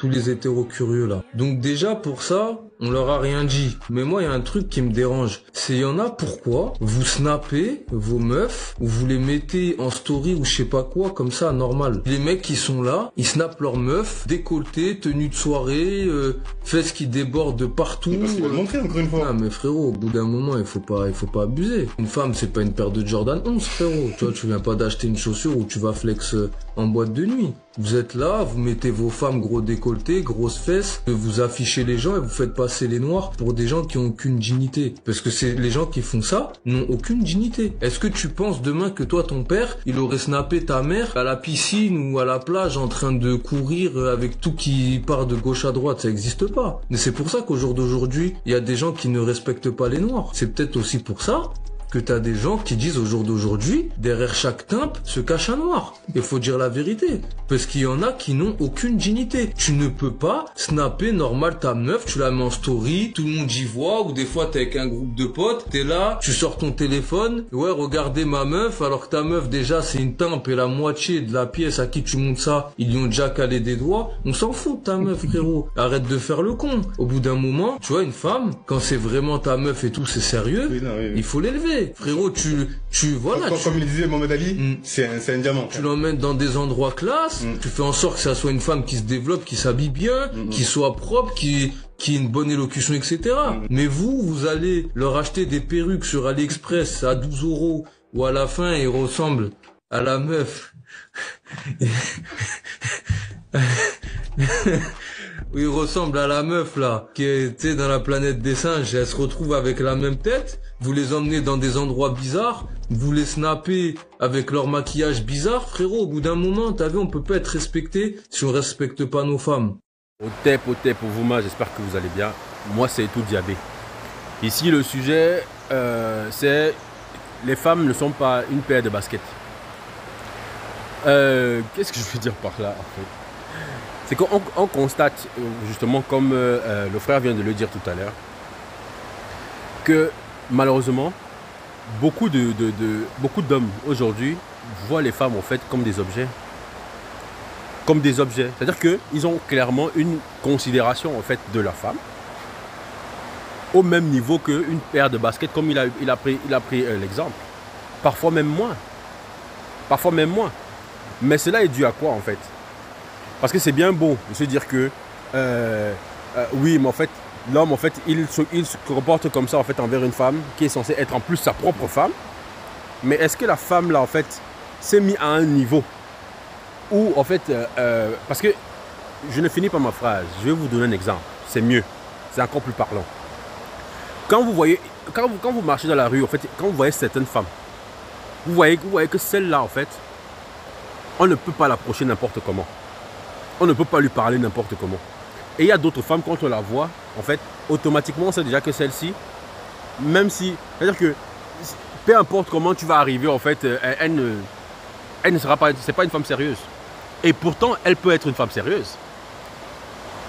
tous les hétéros curieux là. Donc déjà pour ça, on leur a rien dit. Mais moi, il y a un truc qui me dérange. C'est, il y en a, pourquoi vous snappez vos meufs, ou vous les mettez en story ou je sais pas quoi, comme ça, normal. Les mecs qui sont là, ils snappent leurs meufs, décolletés, tenues de soirée, fesses qui débordent de partout. Parce qu'ils veulent montrer encore une fois. Ah, mais frérot, au bout d'un moment, il faut pas abuser. Une femme, c'est pas une paire de Jordan 11, frérot. Tu vois, tu viens pas d'acheter une chaussure où tu vas flex en boîte de nuit. Vous êtes là, vous mettez vos femmes gros décolletés, grosses fesses, vous affichez les gens et vous faites passer les noirs pour des gens qui ont aucune dignité. Parce que c'est les gens qui font ça n'ont aucune dignité. Est-ce que tu penses demain que toi, ton père, il aurait snappé ta mère à la piscine ou à la plage en train de courir avec tout qui part de gauche à droite? Ça existe pas. Mais c'est pour ça qu'au jour d'aujourd'hui, il y a des gens qui ne respectent pas les noirs. C'est peut-être aussi pour ça que t'as des gens qui disent au jour d'aujourd'hui, derrière chaque timpe se cache un noir. Il faut dire la vérité. Parce qu'il y en a qui n'ont aucune dignité. Tu ne peux pas snapper normal ta meuf, tu la mets en story, tout le monde y voit, ou des fois t'es avec un groupe de potes, t'es là, tu sors ton téléphone, ouais, regardez ma meuf, alors que ta meuf déjà c'est une timpe et la moitié de la pièce à qui tu montes ça, ils lui ont déjà calé des doigts. On s'en fout de ta meuf, frérot. Arrête de faire le con. Au bout d'un moment, tu vois, une femme, quand c'est vraiment ta meuf et tout, c'est sérieux, Oui, non, oui. il faut l'élever. Frérot, voilà. Comme il disait Mohamed Ali, c'est un diamant. Tu l'emmènes dans des endroits classe, tu fais en sorte que ça soit une femme qui se développe, qui s'habille bien, qui soit propre, qui ait une bonne élocution, etc. Mais vous allez leur acheter des perruques sur AliExpress à 12 €, ou à la fin, ils ressemblent à la meuf. Il ressemble à la meuf là, qui était dans la planète des singes, elle se retrouve avec la même tête, vous les emmenez dans des endroits bizarres, vous les snappez avec leur maquillage bizarre, frérot, au bout d'un moment, t'as vu, on peut pas être respecté si on respecte pas nos femmes. Au tep pour vous, j'espère que vous allez bien. Moi, c'est tout diabé. Ici, le sujet, c'est les femmes ne sont pas une paire de baskets. Qu'est-ce que je veux dire par là, en fait? C'est qu'on constate, justement, comme le frère vient de le dire tout à l'heure, que malheureusement, beaucoup d'hommes aujourd'hui voient les femmes en fait comme des objets. Comme des objets. C'est-à-dire qu'ils ont clairement une considération en fait de la femme au même niveau qu'une paire de baskets, comme il a pris l'exemple. Parfois même moins. Parfois même moins. Mais cela est dû à quoi en fait? Parce que c'est bien beau de se dire que oui, mais en fait, l'homme, en fait, il se comporte comme ça en fait envers une femme qui est censée être en plus sa propre femme. Mais est-ce que la femme là en fait s'est mise à un niveau où en fait, parce que je ne finis pas ma phrase, je vais vous donner un exemple. C'est mieux, c'est encore plus parlant. Quand vous marchez dans la rue, en fait, quand vous voyez certaines femmes, vous voyez que celle-là en fait, on ne peut pas l'approcher n'importe comment. On ne peut pas lui parler n'importe comment. Et il y a d'autres femmes, quand on la voit, en fait, automatiquement, on sait déjà que celle-ci, même si, c'est-à-dire que peu importe comment tu vas arriver, en fait, elle ne sera pas, c'est pas une femme sérieuse. Et pourtant, elle peut être une femme sérieuse.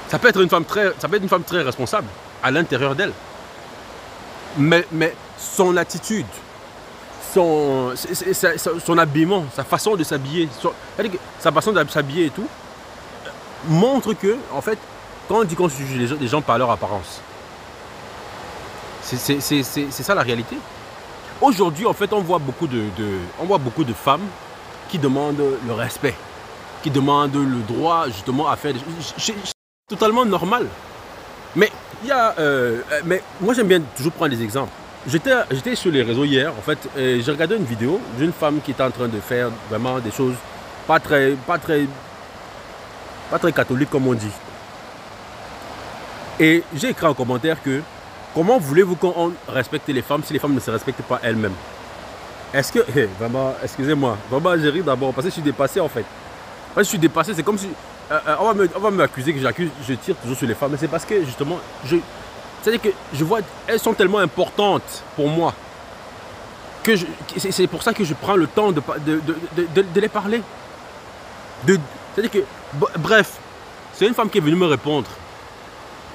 Ça peut être une femme très responsable à l'intérieur d'elle. Mais son attitude, son habillement, sa façon de s'habiller, sa façon de s'habiller et tout, montre que, en fait, quand on dit qu'on juge les gens par leur apparence, c'est ça la réalité. Aujourd'hui, en fait, on voit beaucoup de femmes qui demandent le respect, qui demandent le droit, justement, à faire des choses. C'est totalement normal. Mais mais moi, j'aime bien toujours prendre des exemples. J'étais sur les réseaux hier, en fait, et j'ai regardé une vidéo d'une femme qui était en train de faire vraiment des choses pas très catholiques, comme on dit. Et j'ai écrit en commentaire que comment voulez-vous qu'on respecte les femmes si les femmes ne se respectent pas elles-mêmes? Est-ce que, vraiment, excusez-moi, vraiment j'ai ri d'abord parce que je suis dépassé en fait. Parce que je suis dépassé, c'est comme si on va m'accuser que je tire toujours sur les femmes, mais c'est parce que justement, c'est-à-dire que je vois, elles sont tellement importantes pour moi que c'est pour ça que je prends le temps de les parler. C'est-à-dire que, bref, c'est une femme qui est venue me répondre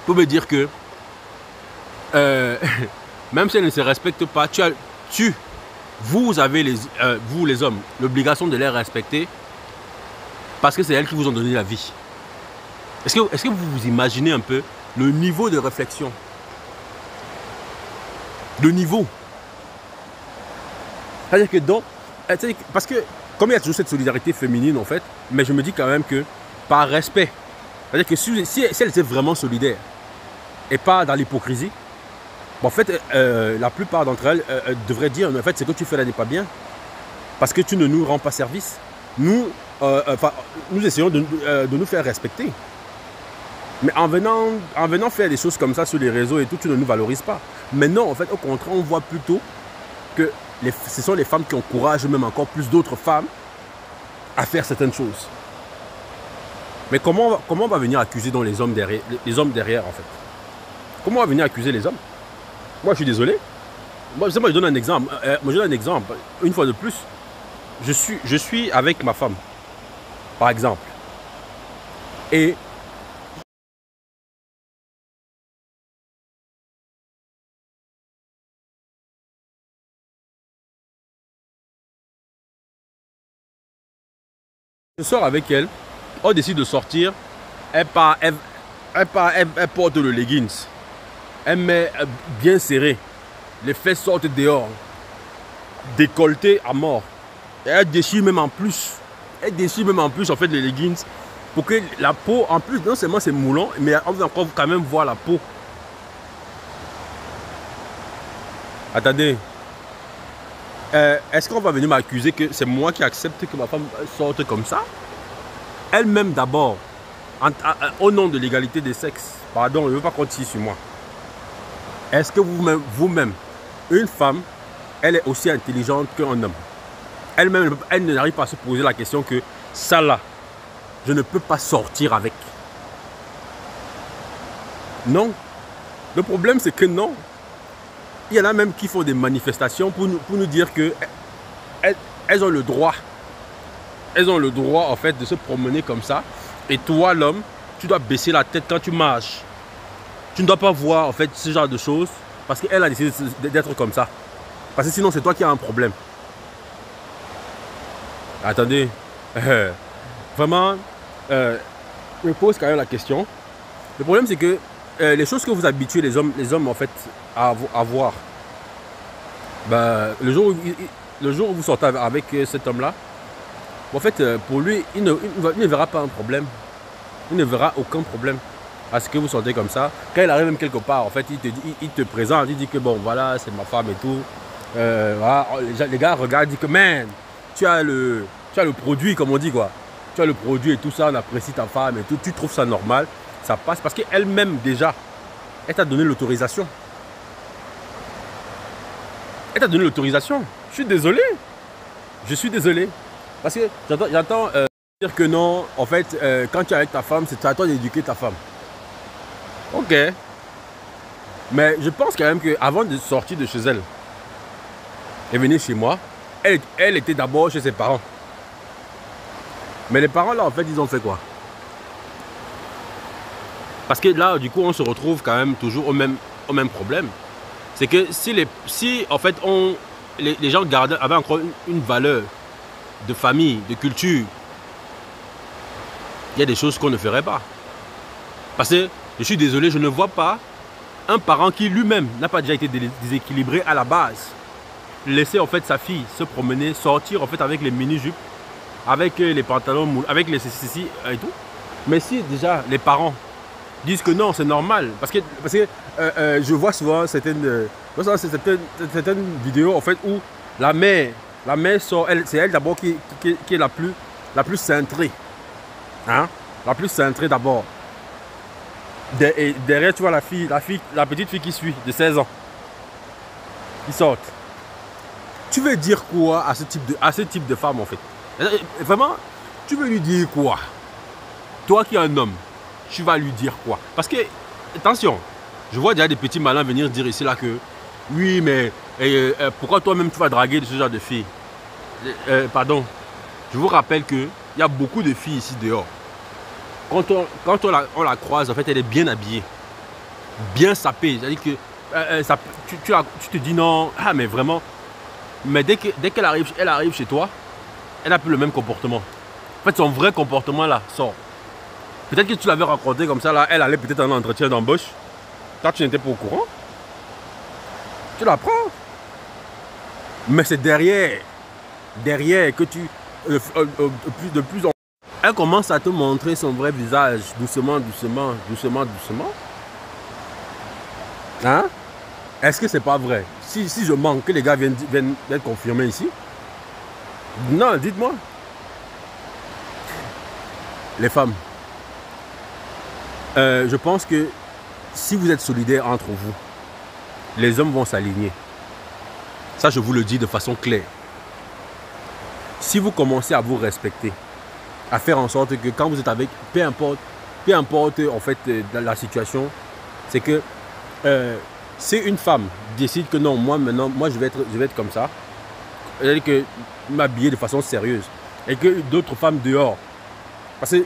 pour me dire que même si elle ne se respecte pas, vous avez vous les hommes l'obligation de les respecter parce que c'est elles qui vous ont donné la vie. Est-ce que vous vous imaginez un peu le niveau de réflexion? Le niveau. C'est-à-dire que parce que, comme il y a toujours cette solidarité féminine, en fait, mais je me dis quand même que, par respect, c'est-à-dire que si elle était vraiment solidaire, et pas dans l'hypocrisie, en fait, la plupart d'entre elles devraient dire, en fait, ce que tu fais là n'est pas bien, parce que tu ne nous rends pas service. Nous essayons de nous faire respecter. Mais en venant faire des choses comme ça sur les réseaux et tout, tu ne nous valorises pas. Mais non, en fait, au contraire, on voit plutôt que ce sont les femmes qui encouragent même encore plus d'autres femmes à faire certaines choses. Mais comment on va venir accuser donc les hommes derrière, en fait? Comment on va venir accuser les hommes? Moi, je suis désolé. Moi, je donne un exemple. Une fois de plus, je suis avec ma femme, par exemple. Et je sors avec elle, on décide de sortir, elle porte le leggings, elle met bien serré, les fesses sortent dehors, décolleté à mort, et elle déchire même en plus, en fait les leggings, pour que la peau, en plus non seulement c'est moulant, mais on va encore quand même voir la peau. Attendez. Est-ce qu'on va venir m'accuser que c'est moi qui accepte que ma femme sorte comme ça? Elle-même d'abord, au nom de l'égalité des sexes, pardon, je ne veux pas compter sur moi. Est-ce que vous-même, une femme, elle est aussi intelligente qu'un homme? Elle-même, elle n'arrive pas à se poser la question que ça là, je ne peux pas sortir avec. Non. Le problème c'est que non. Il y en a même qui font des manifestations pour nous dire que elles ont le droit. Elles ont le droit en fait de se promener comme ça. Et toi l'homme, tu dois baisser la tête quand tu marches. Tu ne dois pas voir en fait ce genre de choses parce qu'elle a décidé d'être comme ça. Parce que sinon c'est toi qui as un problème. Attendez. Vraiment, je me pose quand même la question. Le problème c'est que les choses que vous habituez les hommes en fait à voir, ben, le jour où vous sortez avec cet homme-là, en fait, pour lui, il ne verra pas un problème. Il ne verra aucun problème à ce que vous sortez comme ça. Quand il arrive même quelque part, en fait, il te présente, il dit que bon, voilà, c'est ma femme et tout. Voilà, les gars regardent, disent que man, tu as le produit, comme on dit quoi. Tu as le produit et tout ça, on apprécie ta femme et tout. Tu trouves ça normal, ça passe parce qu'elle-même déjà, elle t'a donné l'autorisation. Elle t'a donné l'autorisation. Je suis désolé. Je suis désolé. Parce que j'entends dire que non, en fait, quand tu es avec ta femme, c'est à toi d'éduquer ta femme. Ok. Mais je pense quand même qu'avant de sortir de chez elle et venir chez moi, elle était d'abord chez ses parents. Mais les parents là, en fait, ils ont fait quoi? Parce que là, du coup, on se retrouve quand même toujours au même problème. C'est que si en fait, les gens avaient encore une valeur de famille, de culture, il y a des choses qu'on ne ferait pas. Parce que, je suis désolé, je ne vois pas un parent qui lui-même n'a pas déjà été déséquilibré à la base. Laisser en fait sa fille se promener, sortir en fait avec les mini-jupes, avec les pantalons mous, avec les ceci et tout. Mais si déjà les parents disent que non, c'est normal. Parce que je vois souvent certaines vidéos en fait où la mère sort, c'est elle d'abord qui est la plus cintrée. Hein? La plus cintrée d'abord. Derrière, tu vois la petite fille qui suit, de 16 ans. Ils sortent. Tu veux dire quoi à ce type de femme en fait? Vraiment, tu veux lui dire quoi? Toi qui es un homme, tu vas lui dire quoi? Parce que, attention, je vois déjà des petits malins venir dire ici là que oui, mais pourquoi toi-même tu vas draguer de ce genre de filles? Pardon, je vous rappelle qu'il y a beaucoup de filles ici dehors. Quand on la croise, en fait, elle est bien habillée, bien sapée. C'est-à-dire que tu te dis non, ah mais vraiment. Mais dès qu'elle arrive chez toi, elle n'a plus le même comportement. En fait, son vrai comportement là sort. Peut-être que tu l'avais raconté comme ça, là, elle allait peut-être en entretien d'embauche. Toi, tu n'étais pas au courant. Tu l'apprends. Mais c'est derrière que tu... de plus en plus... Elle commence à te montrer son vrai visage, doucement. Hein? Est-ce que c'est pas vrai? Si je manque, que les gars viennent d'être confirmés ici? Non, dites-moi. Les femmes. Je pense que si vous êtes solidaires entre vous, les hommes vont s'aligner. Ça, je vous le dis de façon claire. Si vous commencez à vous respecter, à faire en sorte que quand vous êtes avec, peu importe en fait la situation, c'est que si une femme décide que non, moi je vais être comme ça, c'est-à-dire que m'habiller de façon sérieuse, et que d'autres femmes dehors, parce que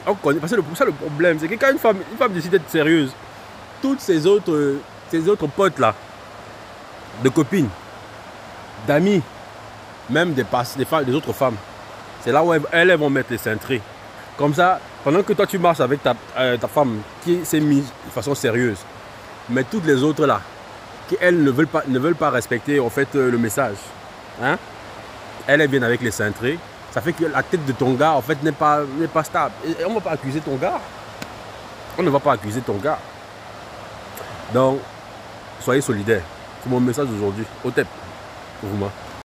le problème, c'est que quand une femme décide d'être sérieuse, toutes ces autres potes là, de copines, d'amis, même des autres femmes, c'est là où elles vont mettre les cintrés. Comme ça, pendant que toi tu marches avec ta femme qui s'est mise de façon sérieuse, mais toutes les autres là, qui elles ne veulent pas respecter en fait le message, hein? Elles viennent avec les cintrés. Ça fait que la tête de ton gars en fait n'est pas stable. Et on ne va pas accuser ton gars. On ne va pas accuser ton gars. Donc, soyez solidaires. C'est mon message aujourd'hui. Au TEP, pour vous.